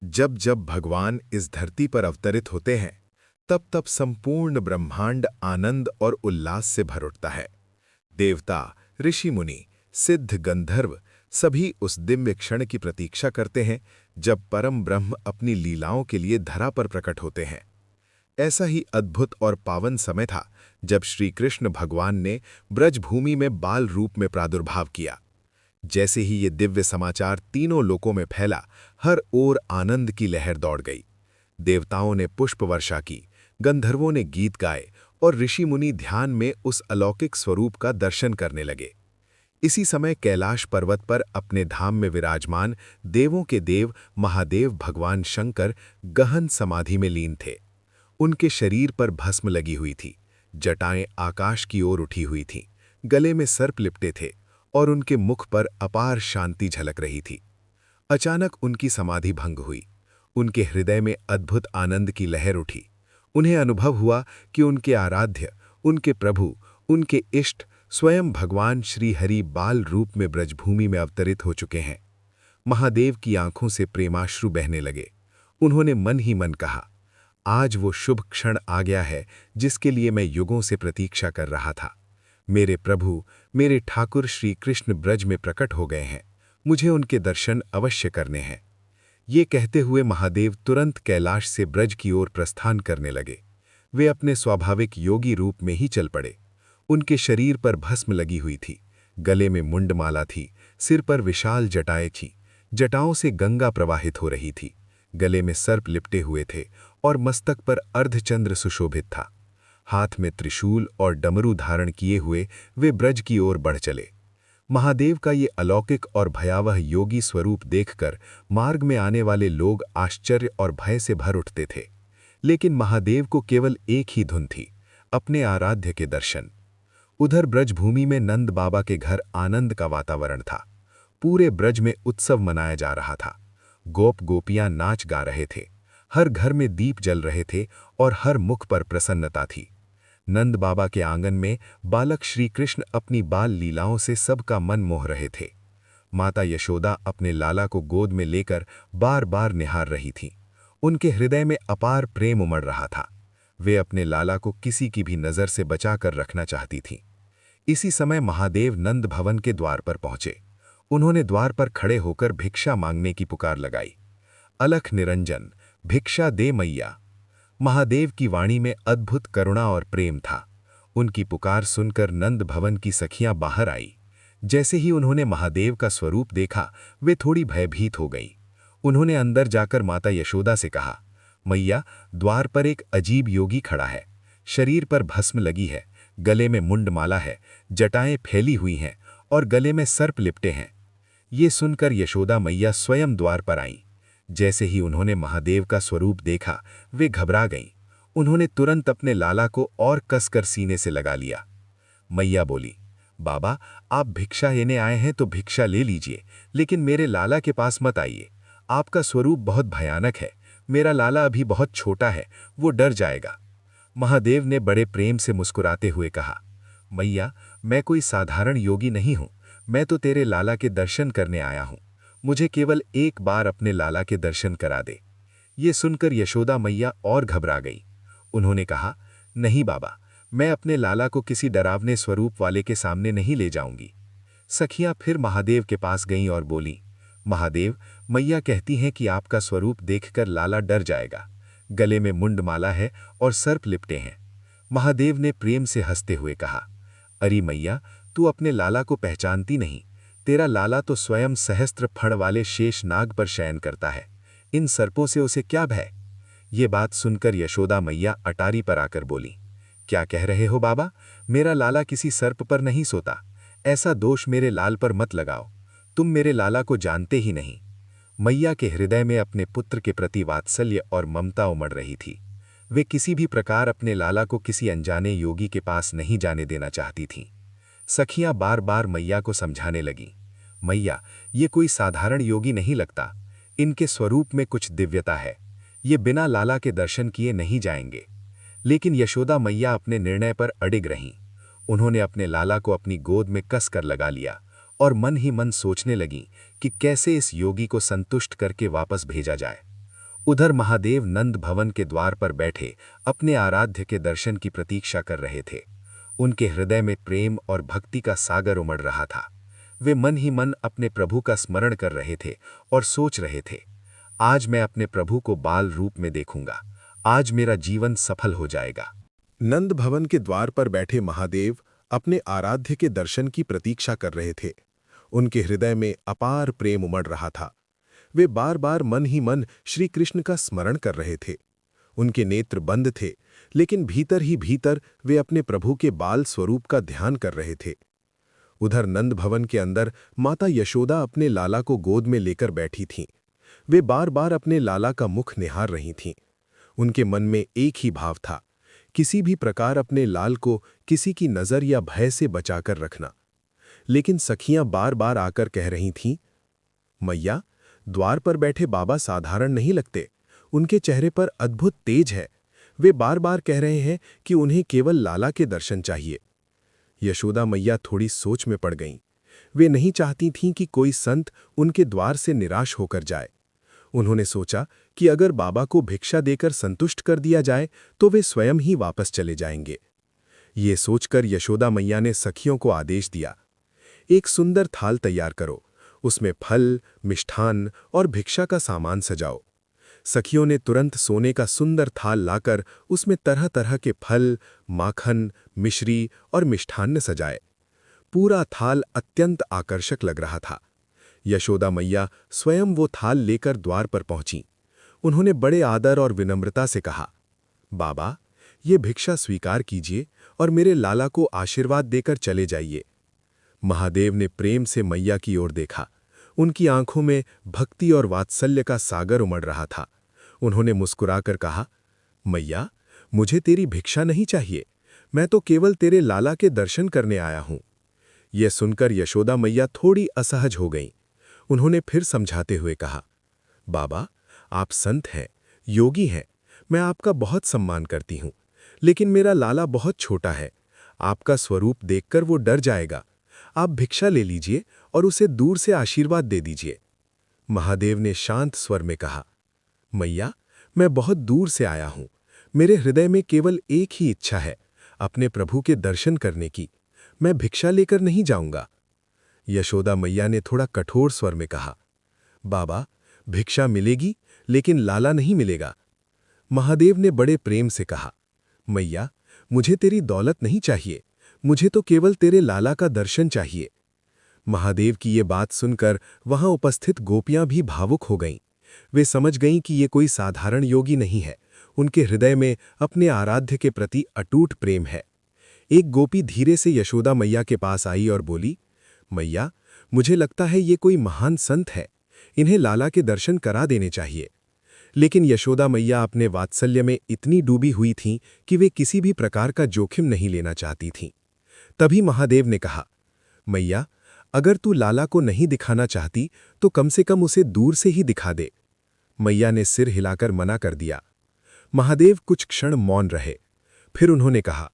जब जब भगवान इस धरती पर अवतरित होते हैं, तब तब संपूर्ण ब्रह्मांड आनंद और उल्लास से भर उठता है। देवता, ऋषि मुनि, सिद्ध, गंधर्व सभी उस दिव्य क्षण की प्रतीक्षा करते हैं जब परम ब्रह्म अपनी लीलाओं के लिए धरा पर प्रकट होते हैं। ऐसा ही अद्भुत और पावन समय था जब श्री कृष्ण भगवान ने ब्रजभूमि में बाल रूप में प्रादुर्भाव किया। जैसे ही ये दिव्य समाचार तीनों लोकों में फैला, हर ओर आनंद की लहर दौड़ गई। देवताओं ने पुष्प वर्षा की, गंधर्वों ने गीत गाए और ऋषि मुनि ध्यान में उस अलौकिक स्वरूप का दर्शन करने लगे। इसी समय कैलाश पर्वत पर अपने धाम में विराजमान देवों के देव महादेव भगवान शंकर गहन समाधि में लीन थे। उनके शरीर पर भस्म लगी हुई थी, जटाएं आकाश की ओर उठी हुई थीं, गले में सर्प लिपटे थे और उनके मुख पर अपार शांति झलक रही थी। अचानक उनकी समाधि भंग हुई। उनके हृदय में अद्भुत आनंद की लहर उठी। उन्हें अनुभव हुआ कि उनके आराध्य, उनके प्रभु, उनके इष्ट स्वयं भगवान श्री हरि बाल रूप में ब्रजभूमि में अवतरित हो चुके हैं। महादेव की आंखों से प्रेमाश्रु बहने लगे। उन्होंने मन ही मन कहा, आज वो शुभ क्षण आ गया है जिसके लिए मैं युगों से प्रतीक्षा कर रहा था। मेरे प्रभु, मेरे ठाकुर श्री कृष्ण ब्रज में प्रकट हो गए हैं। मुझे उनके दर्शन अवश्य करने हैं। ये कहते हुए महादेव तुरंत कैलाश से ब्रज की ओर प्रस्थान करने लगे। वे अपने स्वाभाविक योगी रूप में ही चल पड़े। उनके शरीर पर भस्म लगी हुई थी, गले में मुंडमाला थी, सिर पर विशाल जटाएं थीं। जटाओं से गंगा प्रवाहित हो रही थी। गले में सर्प लिपटे हुए थे और मस्तक पर अर्धचंद्र सुशोभित था। हाथ में त्रिशूल और डमरू धारण किए हुए वे ब्रज की ओर बढ़ चले। महादेव का ये अलौकिक और भयावह योगी स्वरूप देखकर मार्ग में आने वाले लोग आश्चर्य और भय से भर उठते थे। लेकिन महादेव को केवल एक ही धुन थी, अपने आराध्य के दर्शन। उधर ब्रजभूमि में नंद बाबा के घर आनंद का वातावरण था। पूरे ब्रज में उत्सव मनाया जा रहा था। गोप गोपियां नाच गा रहे थे, हर घर में दीप जल रहे थे और हर मुख पर प्रसन्नता थी। नंद बाबा के आंगन में बालक श्री कृष्ण अपनी बाल लीलाओं से सबका मन मोह रहे थे। माता यशोदा अपने लाला को गोद में लेकर बार बार निहार रही थीं। उनके हृदय में अपार प्रेम उमड़ रहा था। वे अपने लाला को किसी की भी नज़र से बचाकर रखना चाहती थीं। इसी समय महादेव नंद भवन के द्वार पर पहुंचे। उन्होंने द्वार पर खड़े होकर भिक्षा मांगने की पुकार लगाई। अलख निरंजन, भिक्षा दे मैया। महादेव की वाणी में अद्भुत करुणा और प्रेम था। उनकी पुकार सुनकर नंद भवन की सखियां बाहर आई। जैसे ही उन्होंने महादेव का स्वरूप देखा, वे थोड़ी भयभीत हो गईं। उन्होंने अंदर जाकर माता यशोदा से कहा, मैया, द्वार पर एक अजीब योगी खड़ा है। शरीर पर भस्म लगी है, गले में मुंडमाला है, जटाएं फैली हुई हैं और गले में सर्प लिपटे हैं। ये सुनकर यशोदा मैया स्वयं द्वार पर आईं। जैसे ही उन्होंने महादेव का स्वरूप देखा, वे घबरा गईं। उन्होंने तुरंत अपने लाला को और कसकर सीने से लगा लिया। मैया बोली, बाबा, आप भिक्षा लेने आए हैं तो भिक्षा ले लीजिए, लेकिन मेरे लाला के पास मत आइए। आपका स्वरूप बहुत भयानक है। मेरा लाला अभी बहुत छोटा है, वो डर जाएगा। महादेव ने बड़े प्रेम से मुस्कुराते हुए कहा, मैया, मैं कोई साधारण योगी नहीं हूं। मैं तो तेरे लाला के दर्शन करने आया हूं। मुझे केवल एक बार अपने लाला के दर्शन करा दे। ये सुनकर यशोदा मैया और घबरा गई। उन्होंने कहा, नहीं बाबा, मैं अपने लाला को किसी डरावने स्वरूप वाले के सामने नहीं ले जाऊंगी। सखियां फिर महादेव के पास गईं और बोलीं, महादेव, मैया कहती हैं कि आपका स्वरूप देखकर लाला डर जाएगा। गले में मुंडमाला है और सर्प लिपटे हैं। महादेव ने प्रेम से हंसते हुए कहा, अरे मैया, तू अपने लाला को पहचानती नहीं। तेरा लाला तो स्वयं सहस्त्र फण वाले शेष नाग पर शयन करता है। इन सर्पों से उसे क्या भय। ये बात सुनकर यशोदा मैया अटारी पर आकर बोली, क्या कह रहे हो बाबा? मेरा लाला किसी सर्प पर नहीं सोता। ऐसा दोष मेरे लाल पर मत लगाओ। तुम मेरे लाला को जानते ही नहीं। मैया के हृदय में अपने पुत्र के प्रति वात्सल्य और ममता उमड़ रही थी। वे किसी भी प्रकार अपने लाला को किसी अनजाने योगी के पास नहीं जाने देना चाहती थीं। सखियां बार बार मैया को समझाने लगीं, मैया, ये कोई साधारण योगी नहीं लगता। इनके स्वरूप में कुछ दिव्यता है। ये बिना लाला के दर्शन किए नहीं जाएंगे। लेकिन यशोदा मैया अपने निर्णय पर अडिग रहीं। उन्होंने अपने लाला को अपनी गोद में कस कर लगा लिया और मन ही मन सोचने लगीं कि कैसे इस योगी को संतुष्ट करके वापस भेजा जाए। उधर महादेव नंद भवन के द्वार पर बैठे अपने आराध्य के दर्शन की प्रतीक्षा कर रहे थे। उनके हृदय में प्रेम और भक्ति का सागर उमड़ रहा था। वे मन ही मन अपने प्रभु का स्मरण कर रहे थे और सोच रहे थे, आज मैं अपने प्रभु को बाल रूप में देखूंगा, आज मेरा जीवन सफल हो जाएगा। नंद भवन के द्वार पर बैठे महादेव अपने आराध्य के दर्शन की प्रतीक्षा कर रहे थे। उनके हृदय में अपार प्रेम उमड़ रहा था। वे बार बार मन ही मन श्री कृष्ण का स्मरण कर रहे थे। उनके नेत्र बंद थे, लेकिन भीतर ही भीतर वे अपने प्रभु के बाल स्वरूप का ध्यान कर रहे थे। उधर नंद भवन के अंदर माता यशोदा अपने लाला को गोद में लेकर बैठी थीं। वे बार बार अपने लाला का मुख निहार रही थीं। उनके मन में एक ही भाव था, किसी भी प्रकार अपने लाल को किसी की नज़र या भय से बचाकर रखना। लेकिन सखियां बार बार आकर कह रही थीं, मैया, द्वार पर बैठे बाबा साधारण नहीं लगते, उनके चेहरे पर अद्भुत तेज है। वे बार बार कह रहे हैं कि उन्हें केवल लाला के दर्शन चाहिए। यशोदा मैया थोड़ी सोच में पड़ गईं। वे नहीं चाहती थीं कि कोई संत उनके द्वार से निराश होकर जाए। उन्होंने सोचा कि अगर बाबा को भिक्षा देकर संतुष्ट कर दिया जाए तो वे स्वयं ही वापस चले जाएंगे। ये सोचकर यशोदा मैया ने सखियों को आदेश दिया, एक सुंदर थाल तैयार करो, उसमें फल, मिष्ठान और भिक्षा का सामान सजाओ। सखियों ने तुरंत सोने का सुंदर थाल लाकर उसमें तरह तरह के फल, माखन, मिश्री और मिष्ठान्न सजाए। पूरा थाल अत्यंत आकर्षक लग रहा था। यशोदा मैया स्वयं वो थाल लेकर द्वार पर पहुंची। उन्होंने बड़े आदर और विनम्रता से कहा, बाबा, ये भिक्षा स्वीकार कीजिए और मेरे लाला को आशीर्वाद देकर चले जाइए। महादेव ने प्रेम से मैया की ओर देखा। उनकी आंखों में भक्ति और वात्सल्य का सागर उमड़ रहा था। उन्होंने मुस्कुराकर कहा, मैया, मुझे तेरी भिक्षा नहीं चाहिए, मैं तो केवल तेरे लाला के दर्शन करने आया हूं। यह सुनकर यशोदा मैया थोड़ी असहज हो गईं। उन्होंने फिर समझाते हुए कहा, बाबा, आप संत हैं, योगी हैं, मैं आपका बहुत सम्मान करती हूं, लेकिन मेरा लाला बहुत छोटा है। आपका स्वरूप देखकर वो डर जाएगा। आप भिक्षा ले लीजिए और उसे दूर से आशीर्वाद दे दीजिए। महादेव ने शांत स्वर में कहा, मैया, मैं बहुत दूर से आया हूं। मेरे हृदय में केवल एक ही इच्छा है, अपने प्रभु के दर्शन करने की। मैं भिक्षा लेकर नहीं जाऊंगा। यशोदा मैया ने थोड़ा कठोर स्वर में कहा, बाबा, भिक्षा मिलेगी, लेकिन लाला नहीं मिलेगा। महादेव ने बड़े प्रेम से कहा, मैया, मुझे तेरी दौलत नहीं चाहिए, मुझे तो केवल तेरे लाला का दर्शन चाहिए। महादेव की ये बात सुनकर वहां उपस्थित गोपियां भी भावुक हो गईं। वे समझ गईं कि ये कोई साधारण योगी नहीं है, उनके हृदय में अपने आराध्य के प्रति अटूट प्रेम है। एक गोपी धीरे से यशोदा मैया के पास आई और बोली, मैया, मुझे लगता है ये कोई महान संत है, इन्हें लाला के दर्शन करा देने चाहिए। लेकिन यशोदा मैया अपने वात्सल्य में इतनी डूबी हुई थीं कि वे किसी भी प्रकार का जोखिम नहीं लेना चाहती थीं। तभी महादेव ने कहा, मैया, अगर तू लाला को नहीं दिखाना चाहती तो कम से कम उसे दूर से ही दिखा दे। मैया ने सिर हिलाकर मना कर दिया। महादेव कुछ क्षण मौन रहे। फिर उन्होंने कहा,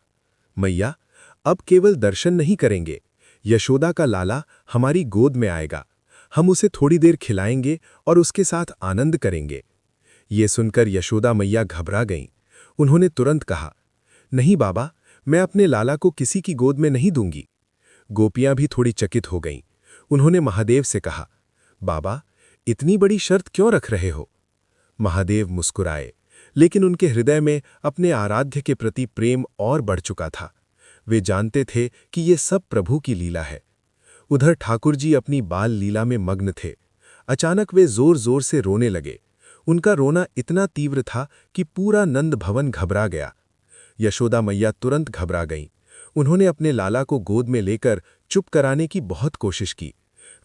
मैया, अब केवल दर्शन नहीं करेंगे, यशोदा का लाला हमारी गोद में आएगा। हम उसे थोड़ी देर खिलाएंगे और उसके साथ आनंद करेंगे। ये सुनकर यशोदा मैया घबरा गईं। उन्होंने तुरंत कहा, नहीं बाबा, मैं अपने लाला को किसी की गोद में नहीं दूंगी। गोपियां भी थोड़ी चकित हो गईं। उन्होंने महादेव से कहा, बाबा, इतनी बड़ी शर्त क्यों रख रहे हो? महादेव मुस्कुराए, लेकिन उनके हृदय में अपने आराध्य के प्रति प्रेम और बढ़ चुका था। वे जानते थे कि ये सब प्रभु की लीला है। उधर ठाकुर जी अपनी बाल लीला में मग्न थे। अचानक वे जोर जोर से रोने लगे। उनका रोना इतना तीव्र था कि पूरा नंद भवन घबरा गया। यशोदा मैया तुरंत घबरा गईं। उन्होंने अपने लाला को गोद में लेकर चुप कराने की बहुत कोशिश की।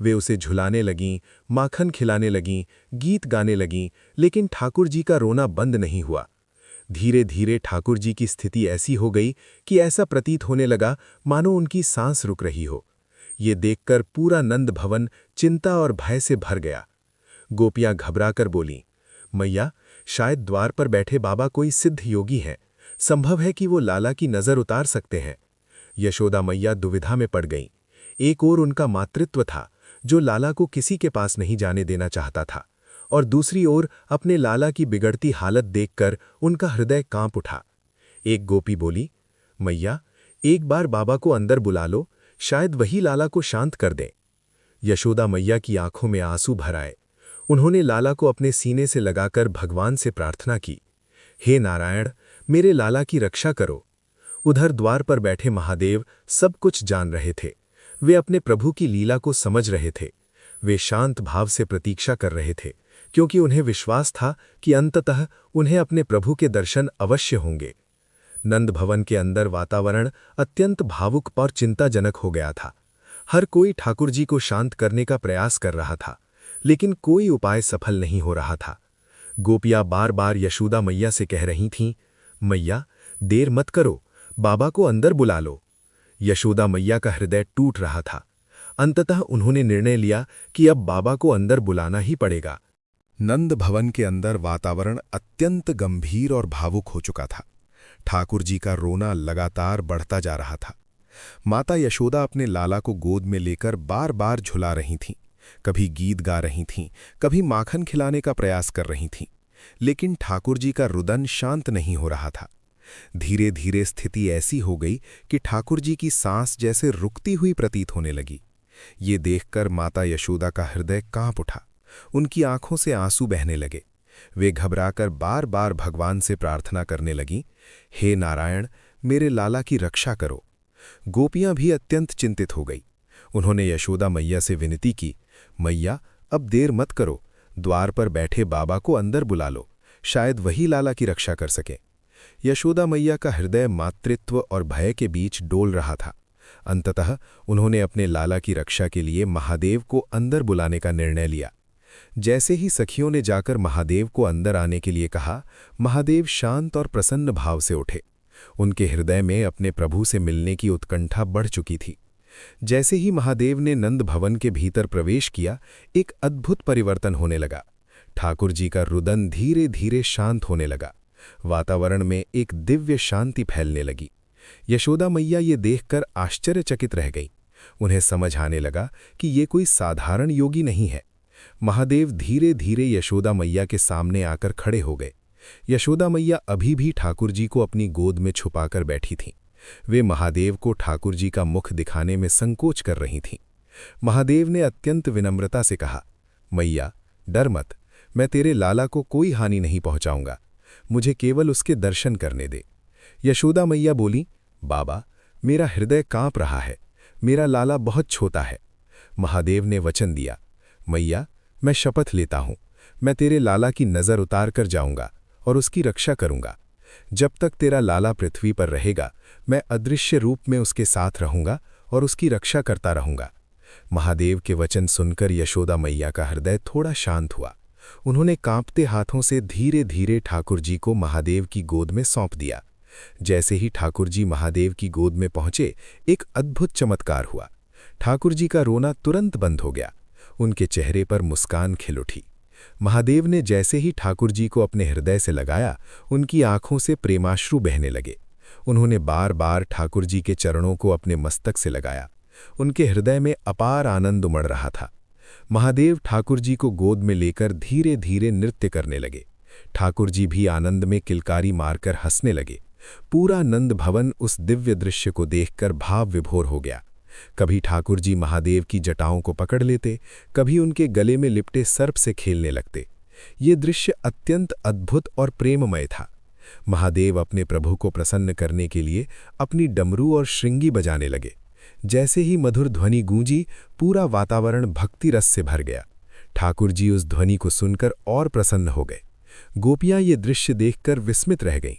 वे उसे झुलाने लगीं, माखन खिलाने लगीं, गीत गाने लगीं, लेकिन ठाकुर जी का रोना बंद नहीं हुआ। धीरे धीरे ठाकुर जी की स्थिति ऐसी हो गई कि ऐसा प्रतीत होने लगा मानो उनकी सांस रुक रही हो। ये देखकर पूरा नंद भवन चिंता और भय से भर गया। गोपियां घबराकर बोलीं, मैया, शायद द्वार पर बैठे बाबा कोई सिद्ध योगी हैं, संभव है कि वो लाला की नज़र उतार सकते हैं। यशोदा मैया दुविधा में पड़ गईं। एक ओर उनका मातृत्व था, जो लाला को किसी के पास नहीं जाने देना चाहता था, और दूसरी ओर अपने लाला की बिगड़ती हालत देखकर उनका हृदय कांप उठा। एक गोपी बोली, मैया, एक बार बाबा को अंदर बुला लो, शायद वही लाला को शांत कर दे। यशोदा मैया की आंखों में आंसू भर आए। उन्होंने लाला को अपने सीने से लगाकर भगवान से प्रार्थना की, हे नारायण, मेरे लाला की रक्षा करो। उधर द्वार पर बैठे महादेव सब कुछ जान रहे थे। वे अपने प्रभु की लीला को समझ रहे थे। वे शांत भाव से प्रतीक्षा कर रहे थे, क्योंकि उन्हें विश्वास था कि अंततः उन्हें अपने प्रभु के दर्शन अवश्य होंगे। नंद भवन के अंदर वातावरण अत्यंत भावुक और चिंताजनक हो गया था। हर कोई ठाकुर जी को शांत करने का प्रयास कर रहा था, लेकिन कोई उपाय सफल नहीं हो रहा था। गोपियां बार बार यशोदा मैया से कह रही थीं, मैया, देर मत करो, बाबा को अंदर बुला लो। यशोदा मैया का हृदय टूट रहा था। अंततः उन्होंने निर्णय लिया कि अब बाबा को अंदर बुलाना ही पड़ेगा। नंद भवन के अंदर वातावरण अत्यंत गंभीर और भावुक हो चुका था। ठाकुर जी का रोना लगातार बढ़ता जा रहा था। माता यशोदा अपने लाला को गोद में लेकर बार बार झुला रही थीं। कभी गीत गा रही थीं, कभी माखन खिलाने का प्रयास कर रही थीं, लेकिन ठाकुर जी का रुदन शांत नहीं हो रहा था। धीरे धीरे स्थिति ऐसी हो गई कि ठाकुर जी की सांस जैसे रुकती हुई प्रतीत होने लगी। ये देखकर माता यशोदा का हृदय कांप उठा। उनकी आंखों से आंसू बहने लगे। वे घबराकर बार बार भगवान से प्रार्थना करने लगीं, हे नारायण, मेरे लाला की रक्षा करो। गोपियां भी अत्यंत चिंतित हो गई। उन्होंने यशोदा मैया से विनती की, मैया, अब देर मत करो, द्वार पर बैठे बाबा को अंदर बुला लो, शायद वही लाला की रक्षा कर सके। यशोदा मैया का हृदय मातृत्व और भय के बीच डोल रहा था। अंततः उन्होंने अपने लाला की रक्षा के लिए महादेव को अंदर बुलाने का निर्णय लिया। जैसे ही सखियों ने जाकर महादेव को अंदर आने के लिए कहा, महादेव शांत और प्रसन्न भाव से उठे। उनके हृदय में अपने प्रभु से मिलने की उत्कंठा बढ़ चुकी थी। जैसे ही महादेव ने नंद भवन के भीतर प्रवेश किया, एक अद्भुत परिवर्तन होने लगा। ठाकुर जी का रुदन धीरे धीरे शांत होने लगा। वातावरण में एक दिव्य शांति फैलने लगी। यशोदा मैया ये देखकर आश्चर्यचकित रह गई। उन्हें समझ आने लगा कि ये कोई साधारण योगी नहीं है। महादेव धीरे धीरे यशोदा मैया के सामने आकर खड़े हो गए। यशोदा मैया अभी भी ठाकुर जी को अपनी गोद में छुपाकर बैठी थीं। वे महादेव को ठाकुर जी का मुख दिखाने में संकोच कर रही थीं। महादेव ने अत्यंत विनम्रता से कहा, मैया, डर मत, मैं तेरे लाला को कोई हानि नहीं पहुंचाऊंगा, मुझे केवल उसके दर्शन करने दे। यशोदा मैया बोली, बाबा, मेरा हृदय कांप रहा है, मेरा लाला बहुत छोटा है। महादेव ने वचन दिया, मैया, मैं शपथ लेता हूं, मैं तेरे लाला की नज़र उतार कर जाऊंगा और उसकी रक्षा करूंगा। जब तक तेरा लाला पृथ्वी पर रहेगा, मैं अदृश्य रूप में उसके साथ रहूंगा और उसकी रक्षा करता रहूंगा। महादेव के वचन सुनकर यशोदा मैया का हृदय थोड़ा शांत हुआ। उन्होंने कांपते हाथों से धीरे धीरे ठाकुर जी को महादेव की गोद में सौंप दिया। जैसे ही ठाकुर जी महादेव की गोद में पहुंचे, एक अद्भुत चमत्कार हुआ। ठाकुर जी का रोना तुरंत बंद हो गया। उनके चेहरे पर मुस्कान खिल उठी। महादेव ने जैसे ही ठाकुर जी को अपने हृदय से लगाया, उनकी आंखों से प्रेमाश्रु बहने लगे। उन्होंने बार बार ठाकुर जी के चरणों को अपने मस्तक से लगाया। उनके हृदय में अपार आनंद उमड़ रहा था। महादेव ठाकुर जी को गोद में लेकर धीरे धीरे नृत्य करने लगे। ठाकुर जी भी आनंद में किलकारी मारकर हंसने लगे। पूरा नंद भवन उस दिव्य दृश्य को देखकर भाव विभोर हो गया। कभी ठाकुर जी महादेव की जटाओं को पकड़ लेते, कभी उनके गले में लिपटे सर्प से खेलने लगते। ये दृश्य अत्यंत अद्भुत और प्रेममय था। महादेव अपने प्रभु को प्रसन्न करने के लिए अपनी डमरू और श्रृंगी बजाने लगे। जैसे ही मधुर ध्वनि गूंजी, पूरा वातावरण भक्ति रस से भर गया। ठाकुर जी उस ध्वनि को सुनकर और प्रसन्न हो गए। गोपियां ये दृश्य देखकर विस्मित रह गईं।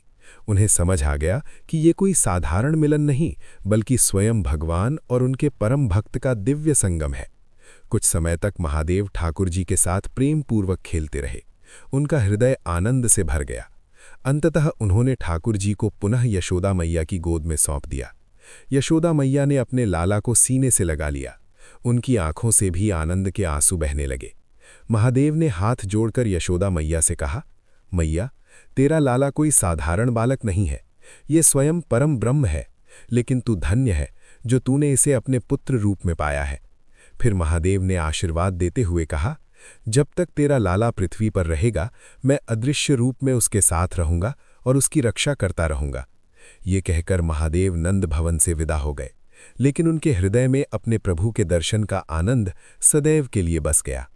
उन्हें समझ आ गया कि ये कोई साधारण मिलन नहीं, बल्कि स्वयं भगवान और उनके परम भक्त का दिव्य संगम है। कुछ समय तक महादेव ठाकुर जी के साथ प्रेम पूर्वक खेलते रहे। उनका हृदय आनंद से भर गया। अंततः उन्होंने ठाकुर जी को पुनः यशोदा मैया की गोद में सौंप दिया। यशोदा मैया ने अपने लाला को सीने से लगा लिया। उनकी आंखों से भी आनंद के आंसू बहने लगे। महादेव ने हाथ जोड़कर यशोदा मैया से कहा, मैया, तेरा लाला कोई साधारण बालक नहीं है, ये स्वयं परम ब्रह्म है, लेकिन तू धन्य है जो तूने इसे अपने पुत्र रूप में पाया है। फिर महादेव ने आशीर्वाद देते हुए कहा, जब तक तेरा लाला पृथ्वी पर रहेगा, मैं अदृश्य रूप में उसके साथ रहूंगा और उसकी रक्षा करता रहूंगा। ये कहकर महादेव नंद भवन से विदा हो गए, लेकिन उनके हृदय में अपने प्रभु के दर्शन का आनंद सदैव के लिए बस गया।